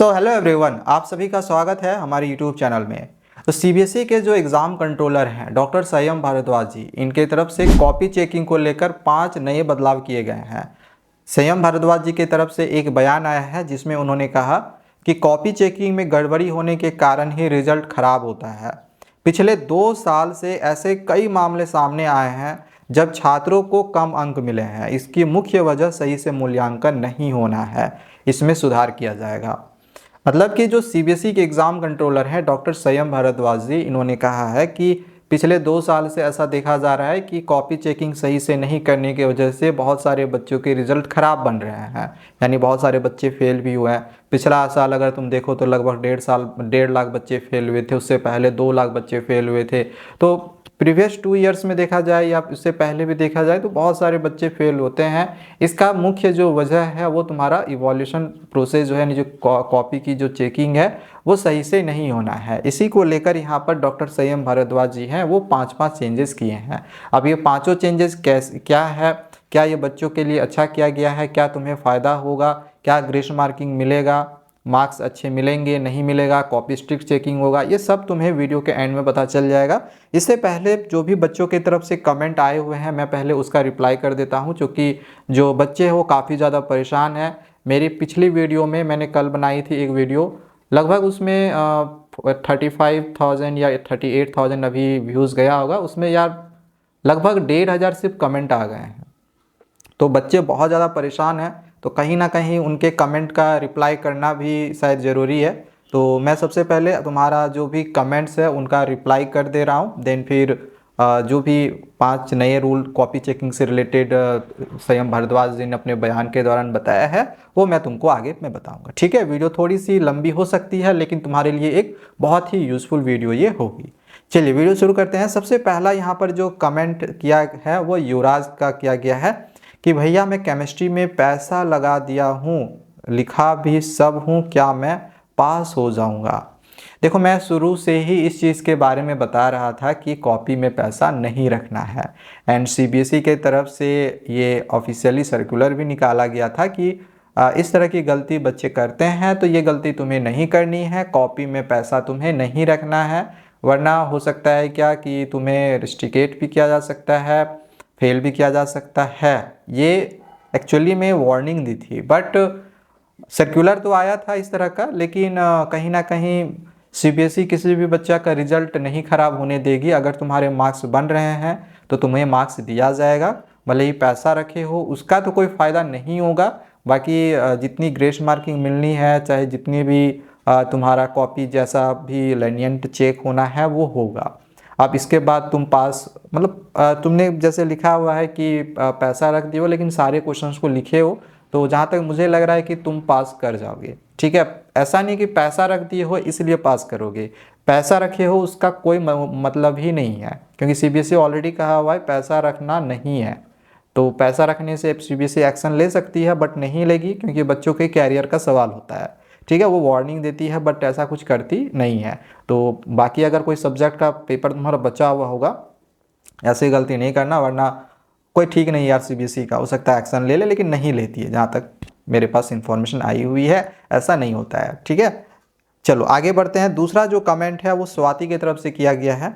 Hello everyone, आप सभी का स्वागत है हमारे यूट्यूब चैनल में। तो सीबीएसई के जो एग्ज़ाम कंट्रोलर हैं डॉक्टर संयम भारद्वाज जी, इनके तरफ से कॉपी चेकिंग को लेकर 5 नए बदलाव किए गए हैं। संयम भारद्वाज जी की तरफ से एक बयान आया है जिसमें उन्होंने कहा कि कॉपी चेकिंग में गड़बड़ी होने के कारण ही रिजल्ट खराब होता है। पिछले 2 साल से ऐसे कई मामले सामने आए हैं जब छात्रों को कम अंक मिले हैं। इसकी मुख्य वजह सही से मूल्यांकन नहीं होना है, इसमें सुधार किया जाएगा। मतलब कि जो सीबीएसई के एग्ज़ाम कंट्रोलर हैं डॉक्टर संयम भारद्वाज जी, इन्होंने कहा है कि पिछले 2 साल से ऐसा देखा जा रहा है कि कॉपी चेकिंग सही से नहीं करने की वजह से बहुत सारे बच्चों के रिजल्ट ख़राब बन रहे हैं, यानी बहुत सारे बच्चे फेल भी हुए हैं। पिछला साल अगर तुम देखो तो लगभग 1.5 लाख बच्चे फेल हुए थे, उससे पहले 2 लाख बच्चे फेल हुए थे। तो प्रीवियस 2 ईयर्स में देखा जाए या उससे पहले भी देखा जाए तो बहुत सारे बच्चे फेल होते हैं। इसका मुख्य जो वजह है वो तुम्हारा इवोल्यूशन प्रोसेस जो है, जो कॉपी की जो चेकिंग है वो सही से नहीं होना है। इसी को लेकर यहाँ पर डॉक्टर संयम भारद्वाज जी हैं वो 5 चेंजेस किए हैं। अब ये 5 चेंजेस क्या है, क्या ये बच्चों के लिए अच्छा किया गया है, क्या तुम्हें फ़ायदा होगा, क्या ग्रेस मार्किंग मिलेगा, मार्क्स अच्छे मिलेंगे नहीं मिलेगा, कॉपी स्ट्रिक्ट चेकिंग होगा, ये सब तुम्हें वीडियो के एंड में पता चल जाएगा। इससे पहले जो भी बच्चों की तरफ से कमेंट आए हुए हैं मैं पहले उसका रिप्लाई कर देता हूं, क्योंकि जो बच्चे हैं वो काफ़ी ज़्यादा परेशान हैं। मेरी पिछली वीडियो में मैंने कल बनाई थी एक वीडियो, लगभग उसमें 35,000 या 38,000 अभी व्यूज़ गया होगा। उसमें यार लगभग 1,500 सिर्फ कमेंट आ गए हैं। तो बच्चे बहुत ज़्यादा परेशान हैं, तो कहीं ना कहीं उनके कमेंट का रिप्लाई करना भी शायद ज़रूरी है। तो मैं सबसे पहले तुम्हारा जो भी कमेंट्स है उनका रिप्लाई कर दे रहा हूँ। देन फिर जो भी 5 नए रूल कॉपी चेकिंग से रिलेटेड संयम भारद्वाज जी ने अपने बयान के दौरान बताया है वो मैं तुमको आगे मैं बताऊंगा। ठीक है, वीडियो थोड़ी सी लंबी हो सकती है लेकिन तुम्हारे लिए एक बहुत ही यूज़फुल वीडियो ये होगी। चलिए वीडियो शुरू करते हैं। सबसे पहला यहाँ पर जो कमेंट किया है वो युवराज का किया गया है कि भैया मैं केमिस्ट्री में पैसा लगा दिया हूँ, लिखा भी सब हूँ, क्या मैं पास हो जाऊँगा। देखो, मैं शुरू से ही इस चीज़ के बारे में बता रहा था कि कॉपी में पैसा नहीं रखना है। एंड सीबीएसई के तरफ से ये ऑफिशियली सर्कुलर भी निकाला गया था कि इस तरह की गलती बच्चे करते हैं तो ये गलती तुम्हें नहीं करनी है, कॉपी में पैसा तुम्हें नहीं रखना है, वरना हो सकता है क्या कि तुम्हें रिस्ट्रिकेट भी किया जा सकता है, फेल भी किया जा सकता है। ये एक्चुअली में वार्निंग दी थी, बट सर्कुलर तो आया था इस तरह का, लेकिन कहीं ना कहीं सीबीएसई किसी भी बच्चा का रिजल्ट नहीं ख़राब होने देगी। अगर तुम्हारे मार्क्स बन रहे हैं तो तुम्हें मार्क्स दिया जाएगा, भले ही पैसा रखे हो उसका तो कोई फ़ायदा नहीं होगा। बाकी जितनी ग्रेस मार्किंग मिलनी है, चाहे जितनी भी तुम्हारा कॉपी जैसा भी लेनियंट चेक होना है वो होगा। अब इसके बाद तुम पास, मतलब तुमने जैसे लिखा हुआ है कि पैसा रख दियो लेकिन सारे क्वेश्चंस को लिखे हो, तो जहाँ तक मुझे लग रहा है कि तुम पास कर जाओगे। ठीक है, ऐसा नहीं कि पैसा रख दिए हो इसलिए पास करोगे, पैसा रखे हो उसका कोई मतलब ही नहीं है, क्योंकि सीबीएसई ऑलरेडी कहा हुआ है पैसा रखना नहीं है। तो पैसा रखने से सीबीएसई एक्शन ले सकती है बट नहीं लेगी, क्योंकि बच्चों के कैरियर का सवाल होता है। ठीक है, वो वार्निंग देती है बट ऐसा कुछ करती नहीं है। तो बाकी अगर कोई सब्जेक्ट का पेपर तुम्हारा बचा हुआ होगा, ऐसी गलती नहीं करना, वरना कोई ठीक नहीं यार, सीबीएसई का हो सकता है एक्शन ले ले लेकिन नहीं लेती है, जहाँ तक मेरे पास इंफॉर्मेशन आई हुई है ऐसा नहीं होता है। ठीक है, चलो आगे बढ़ते हैं। दूसरा जो कमेंट है वो स्वाति की तरफ से किया गया है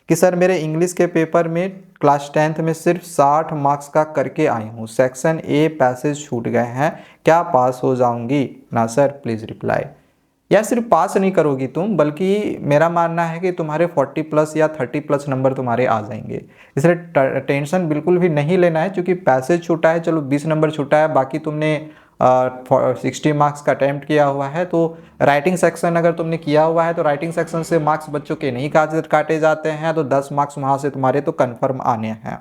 कि सर मेरे इंग्लिश के पेपर में क्लास 10th में सिर्फ 60 मार्क्स का करके आई हूँ, सेक्शन ए पैसेज छूट गए हैं, क्या पास हो जाऊंगी ना सर, प्लीज़ रिप्लाई। यार सिर्फ पास नहीं करोगी तुम, बल्कि मेरा मानना है कि तुम्हारे 40+ या 30+ नंबर तुम्हारे आ जाएंगे। इसलिए टेंशन बिल्कुल भी नहीं लेना है, क्योंकि पैसेज छूटा है, चलो 20 नंबर छूटा है, बाकी तुमने 60 मार्क्स का अटैम्प्ट किया हुआ है। तो राइटिंग सेक्शन अगर तुमने किया हुआ है तो राइटिंग सेक्शन से मार्क्स बच्चों के नहीं काटे जाते हैं, तो 10 मार्क्स वहाँ से तुम्हारे तो कन्फर्म आने हैं।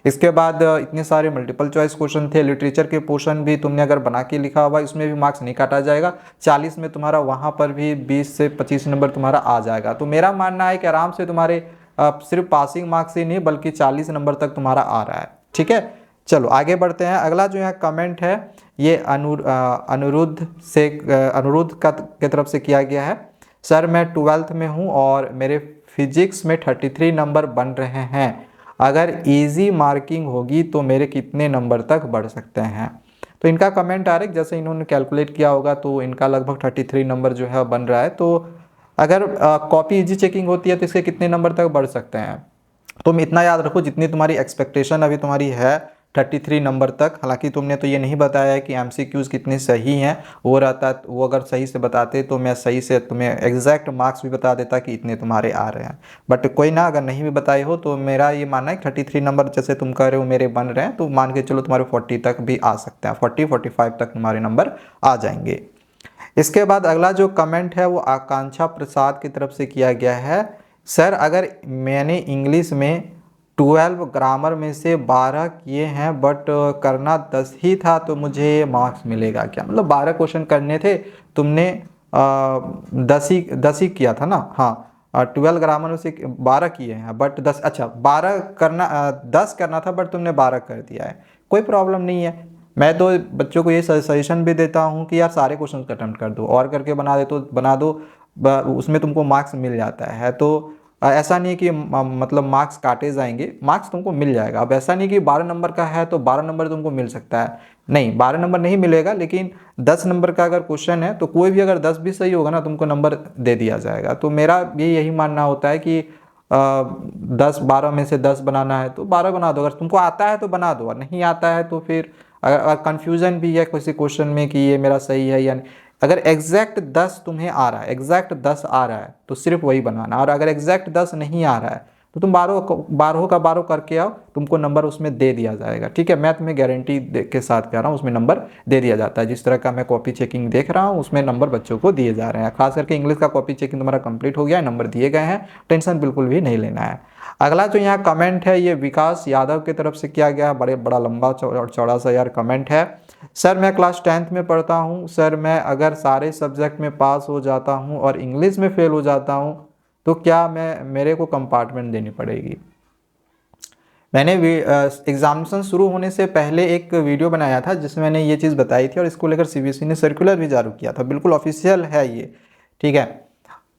इसके बाद इतने सारे मल्टीपल चॉइस क्वेश्चन थे, लिटरेचर के पोर्शन भी तुमने अगर बना के लिखा हुआ इसमें भी मार्क्स नहीं काटा जाएगा, 40 में तुम्हारा वहाँ पर भी 20 से 25 नंबर तुम्हारा आ जाएगा। तो मेरा मानना है कि आराम से तुम्हारे सिर्फ पासिंग मार्क्स ही नहीं बल्कि 40 नंबर तक तुम्हारा आ रहा है। ठीक है, चलो आगे बढ़ते हैं। अगला जो यहाँ कमेंट है ये अनुरुद्ध के तरफ से किया गया है। सर मैं 12th में हूँ और मेरे फिजिक्स में 33 नंबर बन रहे हैं, अगर इजी मार्किंग होगी तो मेरे कितने नंबर तक बढ़ सकते हैं। तो इनका कमेंट आ रहा है जैसे इन्होंने कैलकुलेट किया होगा तो इनका लगभग 33 नंबर जो है बन रहा है। तो अगर कॉपी इजी चेकिंग होती है तो इसके कितने नंबर तक बढ़ सकते हैं। तुम इतना याद रखो जितनी तुम्हारी एक्सपेक्टेशन अभी तुम्हारी है 33 नंबर तक। हालांकि तुमने तो ये नहीं बताया है कि एमसीक्यूज कितने सही हैं, वो रहता वो अगर सही से बताते तो मैं सही से तुम्हें एग्जैक्ट मार्क्स भी बता देता कि इतने तुम्हारे आ रहे हैं। बट कोई ना, अगर नहीं भी बताए हो तो मेरा ये मानना है 33 नंबर जैसे तुम कह रहे हो मेरे बन रहे हैं तो मान के चलो तुम्हारे 40 तक भी आ सकते हैं, 40-45 तक तुम्हारे नंबर आ जाएंगे। इसके बाद अगला जो कमेंट है वो आकांक्षा प्रसाद की तरफ से किया गया है। सर अगर मैंने इंग्लिश में 12 ग्रामर में से 12 किए हैं बट करना 10 ही था तो मुझे मार्क्स मिलेगा क्या? मतलब 12 क्वेश्चन करने थे, तुमने 10 ही किया था ना। हाँ 12 ग्रामर में से 12 किए हैं बट 10, अच्छा 12 करना 10 करना था बट तुमने 12 कर दिया है, कोई प्रॉब्लम नहीं है। मैं तो बच्चों को ये सजेशन भी देता हूँ कि यार सारे क्वेश्चन अटेम्प्ट कर दो और करके बना दे तो बना दो, उसमें तुमको मार्क्स मिल जाता है। तो ऐसा नहीं है कि मतलब मार्क्स काटे जाएंगे, मार्क्स तुमको मिल जाएगा। अब ऐसा नहीं कि 12 नंबर का है तो 12 नंबर तुमको मिल सकता है, नहीं 12 नंबर नहीं मिलेगा, लेकिन 10 नंबर का अगर क्वेश्चन है तो कोई भी अगर 10 भी सही होगा ना तुमको नंबर दे दिया जाएगा। तो मेरा भी यही मानना होता है कि 10-12 में से 10 बनाना है तो 12 बना दो, अगर तुमको आता है तो बना दो, और नहीं आता है तो फिर अगर कन्फ्यूज़न भी है किसी क्वेश्चन में कि ये मेरा सही है या नहीं, अगर एग्जैक्ट 10 तुम्हें आ रहा है, एग्जैक्ट 10 आ रहा है तो सिर्फ वही बनाना, और अगर एग्जैक्ट 10 नहीं आ रहा है तो तुम 12 का 12 करके आओ, तुमको नंबर उसमें दे दिया जाएगा। ठीक है, मैं तुम्हें गारंटी के साथ कह रहा हूँ उसमें नंबर दे दिया जाता है। जिस तरह का मैं कॉपी चेकिंग देख रहा हूँ उसमें नंबर बच्चों को दिए जा रहे हैं। खास करके इंग्लिश का कॉपी चेकिंग तुम्हारा कंप्लीट हो गया है, नंबर दिए गए हैं, टेंशन बिल्कुल भी नहीं लेना है। अगला जो यहाँ कमेंट है ये विकास यादव की तरफ से किया गया, बड़ा लंबा और चौड़ा सा यार कमेंट है। सर मैं क्लास 10th में पढ़ता हूँ, सर मैं अगर सारे सब्जेक्ट में पास हो जाता हूँ और इंग्लिश में फेल हो जाता हूँ तो क्या मेरे को कंपार्टमेंट देनी पड़ेगी? मैंने एग्जामिनेशन शुरू होने से पहले एक वीडियो बनाया था जिसमें मैंने ये चीज़ बताई थी और इसको लेकर सीबीएसई ने सर्कुलर भी जारी किया था, बिल्कुल ऑफिशियल है ये। ठीक है,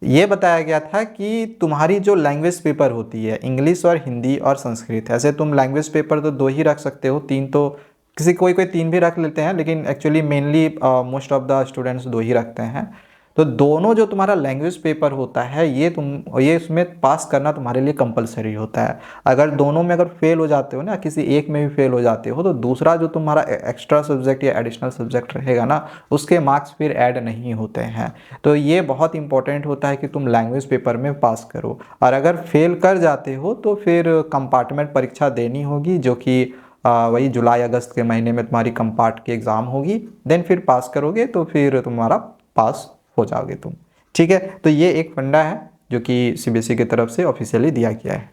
ये बताया गया था कि तुम्हारी जो लैंग्वेज पेपर होती है इंग्लिश और हिंदी और संस्कृत, ऐसे तुम लैंग्वेज पेपर तो 2 ही रख सकते हो, 3 तो किसी कोई 3 भी रख लेते हैं, लेकिन actually mainly most of the students 2 ही रखते हैं। तो दोनों जो तुम्हारा लैंग्वेज पेपर होता है ये उसमें पास करना तुम्हारे लिए कंपलसरी होता है। अगर दोनों में अगर फेल हो जाते हो ना, किसी एक में भी फेल हो जाते हो तो दूसरा जो तुम्हारा एक्स्ट्रा सब्जेक्ट या एडिशनल सब्जेक्ट रहेगा ना उसके मार्क्स फिर ऐड नहीं होते हैं। तो ये बहुत इंपॉर्टेंट होता है कि तुम लैंग्वेज पेपर में पास करो, और अगर फेल कर जाते हो तो फिर कंपार्टमेंट परीक्षा देनी होगी, जो कि वही जुलाई अगस्त के महीने में तुम्हारी कंपार्ट की एग्ज़ाम होगी। देन फिर पास करोगे तो फिर तुम्हारा पास हो जाओगे तुम। ठीक है, तो ये एक फंडा है जो कि सीबीएसई की तरफ से ऑफिशियली दिया गया है।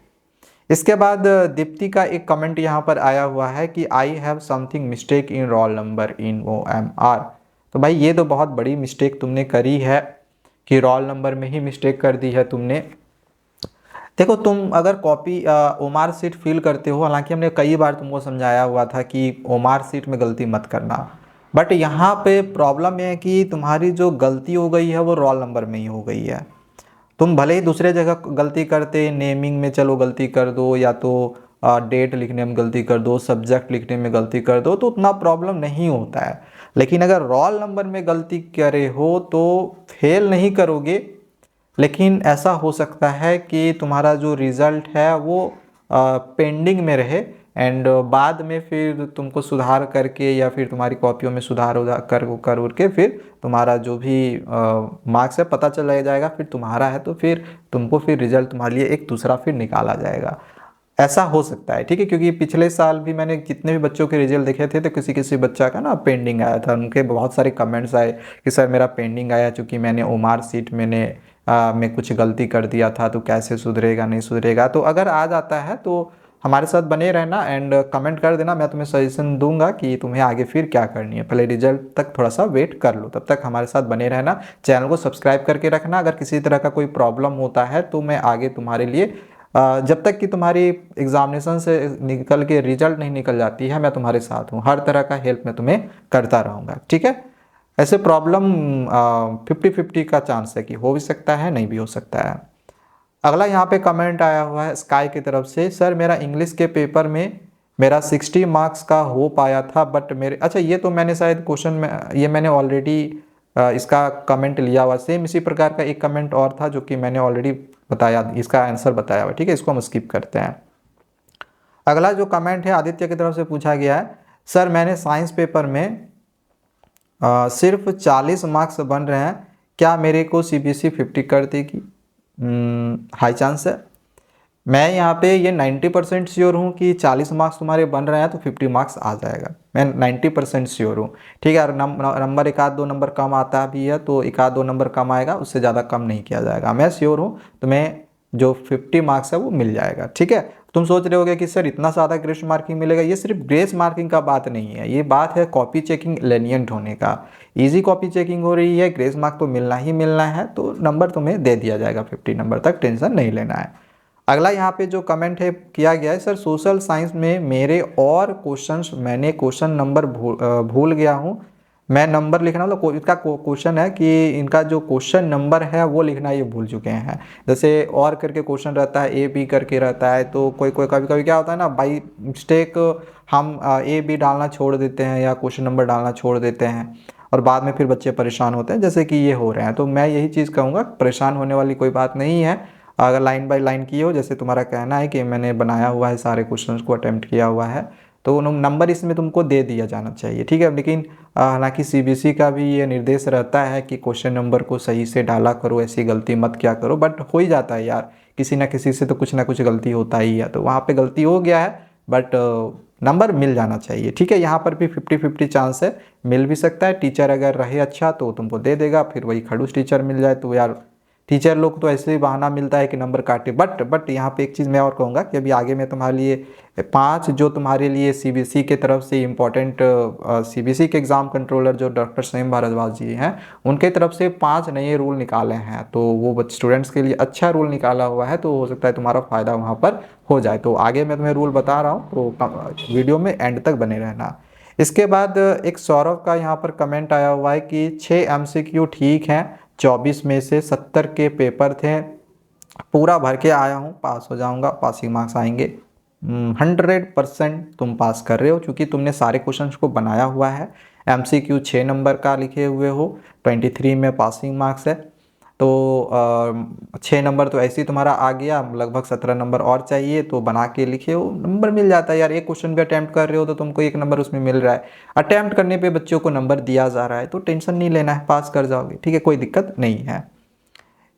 इसके बाद दीप्ति का एक कमेंट यहाँ पर आया हुआ है कि I have something mistake in roll number in OMR। तो भाई ये तो बहुत बड़ी मिस्टेक तुमने करी है कि रोल नंबर में ही मिस्टेक कर दी है तुमने। देखो तुम अगर कॉपी OMR सीट फिल करते हो, हालांकि हमने कई बार तुमको समझाया हुआ था कि OMR सीट में गलती मत करना, बट यहाँ पे प्रॉब्लम यह है कि तुम्हारी जो गलती हो गई है वो रोल नंबर में ही हो गई है। तुम भले ही दूसरे जगह गलती करते, नेमिंग में चलो गलती कर दो, या तो डेट लिखने में गलती कर दो, सब्जेक्ट लिखने में गलती कर दो, तो उतना प्रॉब्लम नहीं होता है। लेकिन अगर रोल नंबर में गलती करे हो तो फेल नहीं करोगे, लेकिन ऐसा हो सकता है कि तुम्हारा जो रिज़ल्ट है वो पेंडिंग में रहे, एंड बाद में फिर तुमको सुधार करके या फिर तुम्हारी कॉपियों में सुधार कर के फिर तुम्हारा जो भी मार्क्स है पता चला जाएगा, फिर तुम्हारा है तो फिर तुमको फिर रिजल्ट तुम्हारे लिए एक दूसरा फिर निकाला जाएगा। ऐसा हो सकता है, ठीक है, क्योंकि पिछले साल भी मैंने जितने भी बच्चों के रिजल्ट देखे थे तो किसी किसी बच्चा का ना पेंडिंग आया था, उनके बहुत सारे कमेंट्स आए कि सर मेरा पेंडिंग आया चूँकि मैंने OMR सीट में कुछ गलती कर दिया था, तो कैसे सुधरेगा नहीं सुधरेगा। तो अगर आ जाता है तो हमारे साथ बने रहना एंड कमेंट कर देना, मैं तुम्हें सजेशन दूंगा कि तुम्हें आगे फिर क्या करनी है। पहले रिजल्ट तक थोड़ा सा वेट कर लो, तब तक हमारे साथ बने रहना, चैनल को सब्सक्राइब करके रखना। अगर किसी तरह का कोई प्रॉब्लम होता है तो मैं आगे तुम्हारे लिए जब तक कि तुम्हारी एग्जामिनेशन से निकल के रिजल्ट नहीं निकल जाती है मैं तुम्हारे साथ हूँ, हर तरह का हेल्प मैं तुम्हें करता रहूँगा। ठीक है, ऐसे प्रॉब्लम 50-50 का चांस है कि हो भी सकता है नहीं भी हो सकता है। अगला यहाँ पे कमेंट आया हुआ है स्काई की तरफ से, सर मेरा इंग्लिश के पेपर में मेरा 60 मार्क्स का हो पाया था बट मेरे, अच्छा ये तो मैंने शायद क्वेश्चन में, ये मैंने ऑलरेडी इसका कमेंट लिया हुआ। सेम इसी प्रकार का एक कमेंट और था जो कि मैंने ऑलरेडी बताया, इसका आंसर बताया हुआ। ठीक है, इसको हम स्किप करते हैं। अगला जो कमेंट है आदित्य की तरफ से पूछा गया है, सर मैंने साइंस पेपर में सिर्फ 40 मार्क्स बन रहे हैं, क्या मेरे को सीबीएसई 50 कर देगी? हाई चांस है। मैं यहाँ पे ये 90% श्योर हूँ कि 40 मार्क्स तुम्हारे बन रहे हैं तो 50 मार्क्स आ जाएगा, मैं 90% श्योर हूँ। ठीक है, और नंबर एक आध दो नंबर कम आता भी है तो एक आध दो नंबर कम आएगा, उससे ज़्यादा कम नहीं किया जाएगा। मैं श्योर हूँ, तो मैं जो 50 मार्क्स है वो मिल जाएगा। ठीक है, तुम सोच रहे होगे कि सर इतना ज़्यादा ग्रेस मार्किंग मिलेगा, ये सिर्फ ग्रेस मार्किंग का बात नहीं है, ये बात है कॉपी चेकिंग लेनियंट होने का। इजी कॉपी चेकिंग हो रही है, ग्रेस मार्क तो मिलना ही मिलना है, तो नंबर तुम्हें दे दिया जाएगा 50 नंबर तक, टेंशन नहीं लेना है। अगला यहाँ पे जो कमेंट है किया गया है, सर सोशल साइंस में मेरे और क्वेश्चंस, मैंने क्वेश्चन नंबर भूल गया हूँ, मैं नंबर लिखना, मतलब इसका क्वेश्चन है कि इनका जो क्वेश्चन नंबर है वो लिखना ये भूल चुके हैं। जैसे और करके क्वेश्चन रहता है, ए बी करके रहता है, तो कोई कोई कभी कभी क्या होता है ना, बाई मिस्टेक हम ए बी डालना छोड़ देते हैं या क्वेश्चन नंबर डालना छोड़ देते हैं, और बाद में फिर बच्चे परेशान होते हैं, जैसे कि ये हो रहे हैं। तो मैं यही चीज़ कहूँगा, परेशान होने वाली कोई बात नहीं है। अगर लाइन बाय लाइन किए हो, जैसे तुम्हारा कहना है कि मैंने बनाया हुआ है, सारे क्वेश्चंस को अटेम्प्ट किया हुआ है, तो नंबर इसमें तुमको दे दिया जाना चाहिए। ठीक है, लेकिन हालांकि सीबीएसई का भी ये निर्देश रहता है कि क्वेश्चन नंबर को सही से डाला करो, ऐसी गलती मत क्या करो, बट हो ही जाता है यार, किसी ना किसी से तो कुछ ना कुछ गलती होता ही है, तो वहाँ पे गलती हो गया है, बट नंबर मिल जाना चाहिए। ठीक है, यहाँ पर भी 50-50 चांस है, मिल भी सकता है। टीचर अगर रहे अच्छा तो तुमको दे देगा, फिर वही खड़ूस टीचर मिल जाए तो यार, टीचर लोग तो ऐसे ही बहाना मिलता है कि नंबर काटे। बट यहाँ पे एक चीज़ मैं और कहूँगा कि अभी आगे मैं तुम्हारे लिए 5 जो तुम्हारे लिए सीबीएसई के तरफ से इम्पोर्टेंट, सीबीएसई के एग्ज़ाम कंट्रोलर जो डॉक्टर सलीम भारद्वाज जी हैं, उनके तरफ से 5 नए रूल निकाले हैं, तो वो स्टूडेंट्स के लिए अच्छा रूल निकाला हुआ है, तो हो सकता है तुम्हारा फ़ायदा वहाँ पर हो जाए। तो आगे मैं तुम्हें रूल बता रहा हूँ, तो वीडियो में एंड तक बने रहना। इसके बाद एक सौरभ का यहाँ पर कमेंट आया हुआ है कि 6 MCQ ठीक हैं, 24 में से 70 के पेपर थे, पूरा भर के आया हूँ, पास हो जाऊँगा, पासिंग मार्क्स आएंगे। 100% तुम पास कर रहे हो, क्योंकि तुमने सारे क्वेश्चंस को बनाया हुआ है। MCQ 6 नंबर का लिखे हुए हो, 23 में पासिंग मार्क्स है, तो 6 नंबर तो ऐसे ही तुम्हारा आ गया, लगभग 17 नंबर और चाहिए, तो बना के लिखे हो, नंबर मिल जाता है यार। एक क्वेश्चन भी अटैम्प्ट कर रहे हो तो तुमको 1 नंबर उसमें मिल रहा है, अटैम्प्ट करने पे बच्चों को नंबर दिया जा रहा है, तो टेंशन नहीं लेना है, पास कर जाओगे। ठीक है, कोई दिक्कत नहीं है।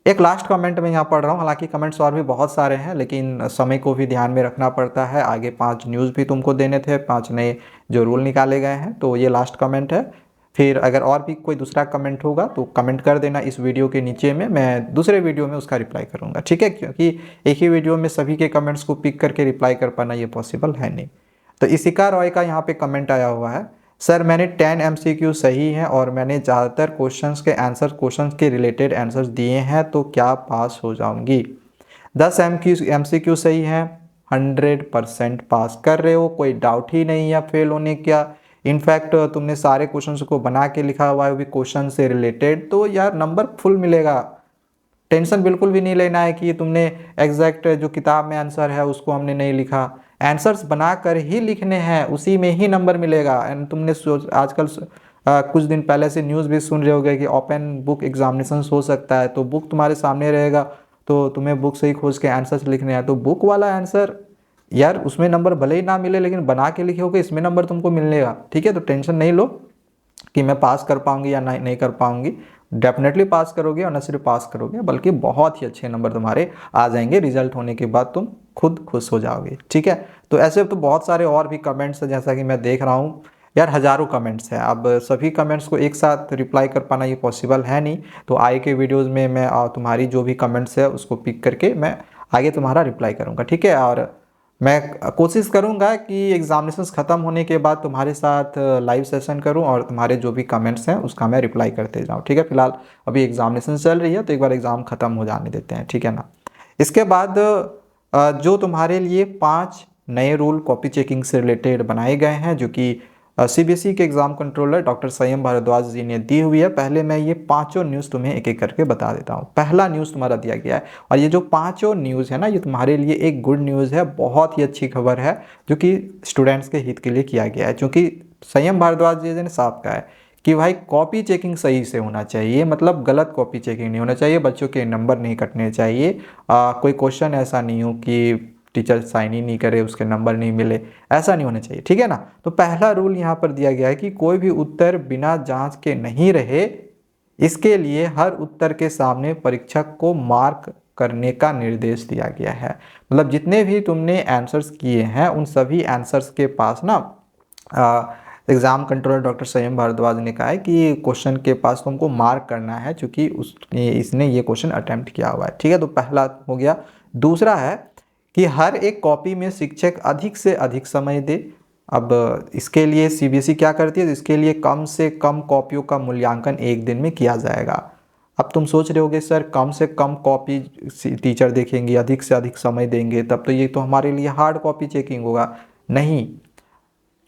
एक लास्ट कमेंट मैं यहाँ पढ़ रहा हूँ, हालांकि कमेंट्स और भी बहुत सारे हैं, लेकिन समय को भी ध्यान में रखना पड़ता है। आगे 5 न्यूज़ भी तुमको देने थे, 5 नए जो रूल निकाले गए हैं, तो ये लास्ट कमेंट है। फिर अगर और भी कोई दूसरा कमेंट होगा तो कमेंट कर देना इस वीडियो के नीचे में, मैं दूसरे वीडियो में उसका रिप्लाई करूँगा। ठीक है, क्योंकि एक ही वीडियो में सभी के कमेंट्स को पिक करके रिप्लाई कर पाना ये पॉसिबल है नहीं। तो इशिका रॉय का यहाँ पे कमेंट आया हुआ है, सर मैंने 10 MCQ सही हैं और मैंने ज़्यादातर क्वेश्चंस के रिलेटेड आंसर्स दिए हैं, तो क्या पास हो जाऊंगी? 10 MCQ सही हैं, 100% पास कर रहे हो, कोई डाउट ही नहीं है फेल होने का। इनफैक्ट तुमने सारे क्वेश्चंस को बना के लिखा हुआ है, वो भी क्वेश्चन से रिलेटेड, तो यार नंबर फुल मिलेगा। टेंशन बिल्कुल भी नहीं लेना है कि तुमने एग्जैक्ट जो किताब में आंसर है उसको हमने नहीं लिखा, आंसर्स बना कर ही लिखने हैं, उसी में ही नंबर मिलेगा। एंड तुमने आजकल कुछ दिन पहले से न्यूज़ भी सुन रहे होगे कि ओपन बुक एग्जामिनेशन हो सकता है, तो बुक तुम्हारे सामने रहेगा, तो तुम्हें बुक से ही खोज के आंसर्स लिखने हैं, तो बुक वाला आंसर यार उसमें नंबर भले ही ना मिले, लेकिन बना के लिखे होगे इसमें नंबर तुमको मिलेगा। ठीक है, तो टेंशन नहीं लो कि मैं पास कर पाऊंगी या नहीं कर पाऊंगी, डेफिनेटली पास करोगे, और न सिर्फ पास करोगे बल्कि बहुत ही अच्छे नंबर तुम्हारे आ जाएंगे। रिजल्ट होने के बाद तुम खुद खुश हो जाओगे। ठीक है, तो ऐसे तो बहुत सारे और भी कमेंट्स हैं, जैसा कि मैं देख रहा हूँ यार, हज़ारों कमेंट्स हैं। अब सभी कमेंट्स को एक साथ रिप्लाई कर पाना ये पॉसिबल है नहीं, तो आगे के वीडियोज़ में मैं तुम्हारी जो भी कमेंट्स है उसको पिक करके मैं आगे तुम्हारा रिप्लाई करूँगा। ठीक है, और मैं कोशिश करूंगा कि एग्जामिनेशंस ख़त्म होने के बाद तुम्हारे साथ लाइव सेशन करूं और तुम्हारे जो भी कमेंट्स हैं उसका मैं रिप्लाई करते जाऊं। ठीक है, फिलहाल अभी एग्जामिनेशन चल रही है, तो एक बार एग्ज़ाम ख़त्म हो जाने देते हैं। ठीक है ना। इसके बाद जो तुम्हारे लिए 5 नए रूल कॉपी चेकिंग से रिलेटेड बनाए गए हैं, जो कि सीबीएसई के एग्ज़ाम कंट्रोलर डॉक्टर संयम भारद्वाज जी ने दी हुई है। पहले मैं ये पांचों न्यूज़ तुम्हें एक एक करके बता देता हूँ। पहला न्यूज़ तुम्हारा दिया गया है, और ये जो पांचों न्यूज़ है ना, ये तुम्हारे लिए एक गुड न्यूज़ है, बहुत ही अच्छी खबर है, जो कि स्टूडेंट्स के हित के लिए किया गया है। क्योंकि संयम भारद्वाज जी ने साफ कहा है कि भाई कॉपी चेकिंग सही से होना चाहिए, मतलब गलत कॉपी चेकिंग नहीं होना चाहिए, बच्चों के नंबर नहीं कटने चाहिए, कोई क्वेश्चन ऐसा नहीं हो कि टीचर साइन ही नहीं करे, उसके नंबर नहीं मिले, ऐसा नहीं होना चाहिए, ठीक है ना। तो पहला रूल यहाँ पर दिया गया है कि कोई भी उत्तर बिना जांच के नहीं रहे, इसके लिए हर उत्तर के सामने परीक्षक को मार्क करने का निर्देश दिया गया है। मतलब जितने भी तुमने आंसर्स किए हैं उन सभी आंसर्स के पास ना एग्ज़ाम कंट्रोलर डॉक्टर संयम भारद्वाज ने कहा है कि क्वेश्चन के पास तुमको मार्क करना है, क्योंकि इसने ये क्वेश्चन अटेम्प्ट किया हुआ है, ठीक है। तो पहला हो गया। दूसरा है कि हर एक कॉपी में शिक्षक अधिक से अधिक समय दे। अब इसके लिए सीबीएसई क्या करती है, इसके लिए कम से कम कॉपियों का मूल्यांकन एक दिन में किया जाएगा। अब तुम सोच रहे होगे सर कम से कम कॉपी टीचर देखेंगे, अधिक से अधिक समय देंगे, तब तो ये तो हमारे लिए हार्ड कॉपी चेकिंग होगा। नहीं,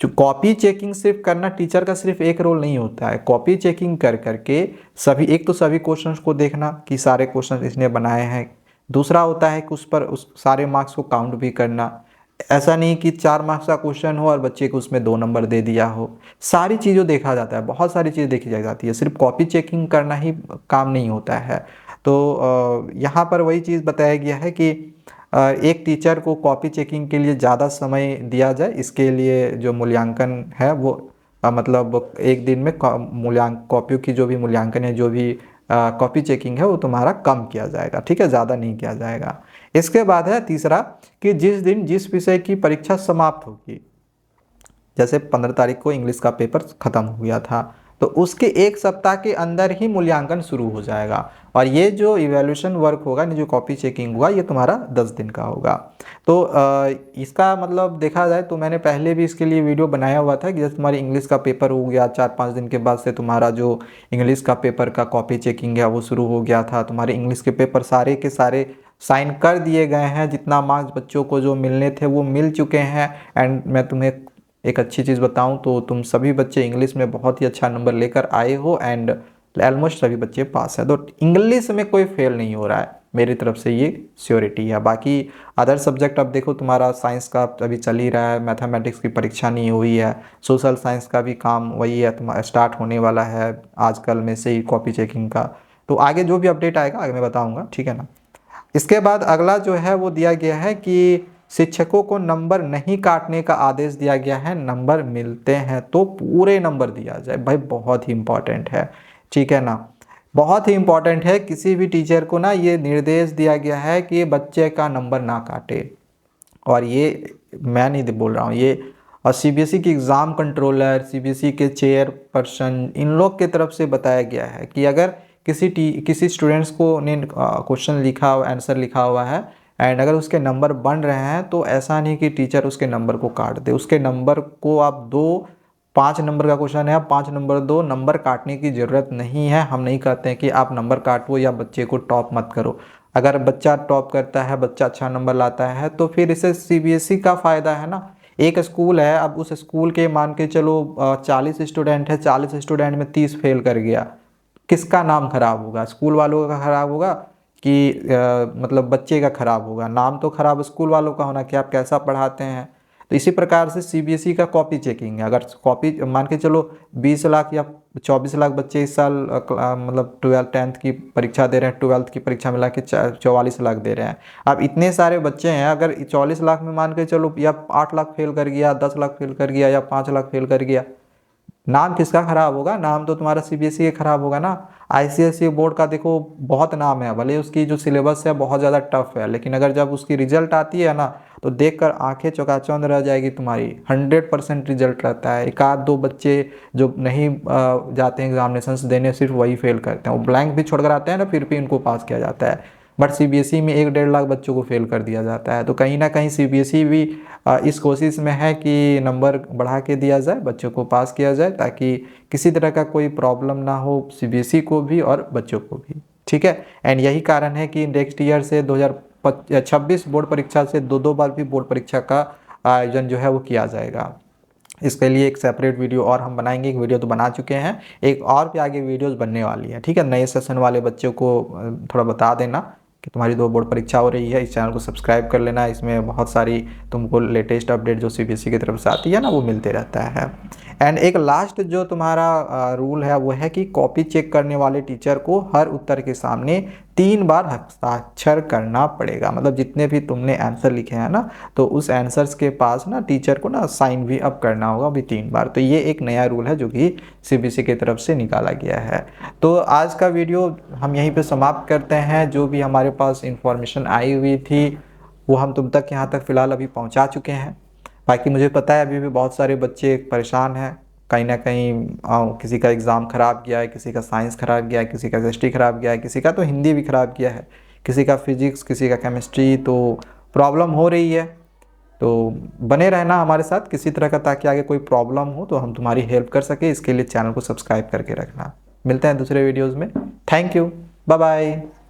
जो कॉपी चेकिंग सिर्फ करना टीचर का सिर्फ एक रोल नहीं होता है। कॉपी चेकिंग कर करके सभी, एक तो सभी क्वेश्चंस को देखना कि सारे क्वेश्चन इसने बनाए हैं, दूसरा होता है कि उस पर उस सारे मार्क्स को काउंट भी करना। ऐसा नहीं कि 4 मार्क्स का क्वेश्चन हो और बच्चे को उसमें 2 नंबर दे दिया हो। सारी चीज़ों देखा जाता है, बहुत सारी चीज़ें देखी जाती है, सिर्फ कॉपी चेकिंग करना ही काम नहीं होता है। तो यहाँ पर वही चीज़ बताया गया है कि एक टीचर को कॉपी चेकिंग के लिए ज़्यादा समय दिया जाए। इसके लिए जो मूल्यांकन है वो मतलब एक दिन में कॉपियों की जो भी मूल्यांकन है, जो भी कॉपी चेकिंग है वो तुम्हारा कम किया जाएगा, ठीक है, ज़्यादा नहीं किया जाएगा। इसके बाद है तीसरा कि जिस दिन जिस विषय की परीक्षा समाप्त होगी, जैसे 15 तारीख को इंग्लिश का पेपर ख़त्म हो गया था, तो उसके एक सप्ताह के अंदर ही मूल्यांकन शुरू हो जाएगा। और ये जो इवैल्यूएशन वर्क होगा, जो कॉपी चेकिंग होगा, ये तुम्हारा 10 दिन का होगा। तो इसका मतलब देखा जाए तो मैंने पहले भी इसके लिए वीडियो बनाया हुआ था कि जैसे तुम्हारी इंग्लिश का पेपर हो गया, 4-5 दिन के बाद से तुम्हारा जो इंग्लिश का पेपर का कॉपी चेकिंग है वो शुरू हो गया था। तुम्हारे इंग्लिश के पेपर सारे के सारे साइन कर दिए गए हैं, जितना मार्क्स बच्चों को जो मिलने थे वो मिल चुके हैं। एंड मैं तुम्हें एक अच्छी चीज़ बताऊं तो तुम सभी बच्चे इंग्लिश में बहुत ही अच्छा नंबर लेकर आए हो, एंड ऑलमोस्ट सभी बच्चे पास है। तो इंग्लिश में कोई फेल नहीं हो रहा है, मेरी तरफ से ये श्योरिटी है। बाकी अदर सब्जेक्ट अब देखो, तुम्हारा साइंस का अभी चल ही रहा है, मैथमेटिक्स की परीक्षा नहीं हुई है, सोशल साइंस का भी काम वही है, तुम्हारा स्टार्ट होने वाला है आजकल में से ही कॉपी चेकिंग का। तो आगे जो भी अपडेट आएगा आगे मैं बताऊँगा, ठीक है ना। इसके बाद अगला जो है वो दिया गया है कि शिक्षकों को नंबर नहीं काटने का आदेश दिया गया है। नंबर मिलते हैं तो पूरे नंबर दिया जाए, भाई बहुत ही इंपॉर्टेंट है, ठीक है ना, बहुत ही इंपॉर्टेंट है। किसी भी टीचर को ना ये निर्देश दिया गया है कि बच्चे का नंबर ना काटे। और ये मैं नहीं बोल रहा हूँ, ये और सीबीएसई की एग्ज़ाम कंट्रोलर, सीबीएसई के चेयरपर्सन, इन लोग की तरफ से बताया गया है कि अगर किसी स्टूडेंट्स को ने क्वेश्चन लिखा हुआ, आंसर लिखा हुआ है, एंड अगर उसके नंबर बन रहे हैं, तो ऐसा नहीं कि टीचर उसके नंबर को काट दे। उसके नंबर को आप 5 नंबर का क्वेश्चन है, आप 5 नंबर दो, नंबर काटने की ज़रूरत नहीं है। हम नहीं कहते हैं कि आप नंबर काटो या बच्चे को टॉप मत करो। अगर बच्चा टॉप करता है, बच्चा अच्छा नंबर लाता है, तो फिर इसे सीबीएसई का फ़ायदा है ना। एक स्कूल है, अब उस स्कूल के मान के चलो 40 स्टूडेंट है, 40 स्टूडेंट में 30 फेल कर गया, किसका नाम खराब होगा? स्कूल वालों का खराब होगा कि मतलब बच्चे का खराब होगा? नाम तो खराब स्कूल वालों का होना कि आप कैसा पढ़ाते हैं। तो इसी प्रकार से सीबीएसई का कॉपी चेकिंग है। अगर कॉपी मान के चलो 20 लाख या 24 लाख बच्चे इस साल मतलब 10th की परीक्षा दे रहे हैं, 12th की परीक्षा मिला के 44 लाख दे रहे हैं। अब इतने सारे बच्चे हैं, अगर 44 लाख में मान के चलो या 8 लाख फेल कर गया, 10 लाख फेल कर गया या 5 लाख फेल कर गया, नाम किसका खराब होगा? नाम तो तुम्हारा सीबीएसई का खराब होगा ना। आईसीएसई बोर्ड का देखो बहुत नाम है, भले उसकी जो सिलेबस है बहुत ज़्यादा टफ है, लेकिन अगर जब उसकी रिजल्ट आती है ना, तो देखकर आंखें चौंकाचौंध रह जाएगी तुम्हारी। 100% रिजल्ट रहता है। 1-2 बच्चे जो नहीं जाते हैं एग्जामिनेशन देने, सिर्फ वही फेल करते हैं, वो ब्लैंक भी छोड़कर आते हैं ना, फिर भी इनको पास किया जाता है। बट सीबीएसई में 1-1.5 लाख बच्चों को फेल कर दिया जाता है। तो कहीं ना कहीं सीबीएसई भी इस कोशिश में है कि नंबर बढ़ा के दिया जाए, बच्चों को पास किया जाए, ताकि किसी तरह का कोई प्रॉब्लम ना हो सीबीएसई को भी और बच्चों को भी, ठीक है। एंड यही कारण है कि नेक्स्ट ईयर से 2026 बोर्ड परीक्षा से 2-2 बार भी बोर्ड परीक्षा का आयोजन जो है वो किया जाएगा। इसके लिए एक सेपरेट वीडियो और हम बनाएंगे, एक वीडियो तो बना चुके हैं, एक और भी आगे वीडियोस बनने वाली है, ठीक है। नए सेशन वाले बच्चों को थोड़ा बता देना कि तुम्हारी 2 बोर्ड परीक्षा हो रही है, इस चैनल को सब्सक्राइब कर लेना, इसमें बहुत सारी तुमको लेटेस्ट अपडेट जो सीबीएसई की तरफ से आती है ना वो मिलते रहता है। एंड एक लास्ट जो तुम्हारा रूल है वो है कि कॉपी चेक करने वाले टीचर को हर उत्तर के सामने 3 बार हस्ताक्षर करना पड़ेगा। मतलब जितने भी तुमने आंसर लिखे हैं ना, तो उस आंसर्स के पास ना टीचर को ना साइन भी अप करना होगा भी 3 बार। तो ये एक नया रूल है जो कि सीबीएसई की तरफ से निकाला गया है। तो आज का वीडियो हम यहीं पे समाप्त करते हैं। जो भी हमारे पास इंफॉर्मेशन आई हुई थी वो हम तुम तक यहाँ तक फ़िलहाल अभी पहुँचा चुके हैं। बाकी मुझे पता है अभी भी बहुत सारे बच्चे परेशान हैं, कहीं ना कहीं किसी का एग्ज़ाम ख़राब गया है, किसी का साइंस ख़राब गया है, किसी का हिस्ट्री ख़राब गया है, किसी का तो हिंदी भी ख़राब गया है, किसी का फिजिक्स, किसी का केमिस्ट्री, तो प्रॉब्लम हो रही है। तो बने रहना हमारे साथ किसी तरह का, ताकि आगे कोई प्रॉब्लम हो तो हम तुम्हारी हेल्प कर सके। इसके लिए चैनल को सब्सक्राइब करके रखना। मिलते हैं दूसरे वीडियोज़ में। Thank you, bye bye.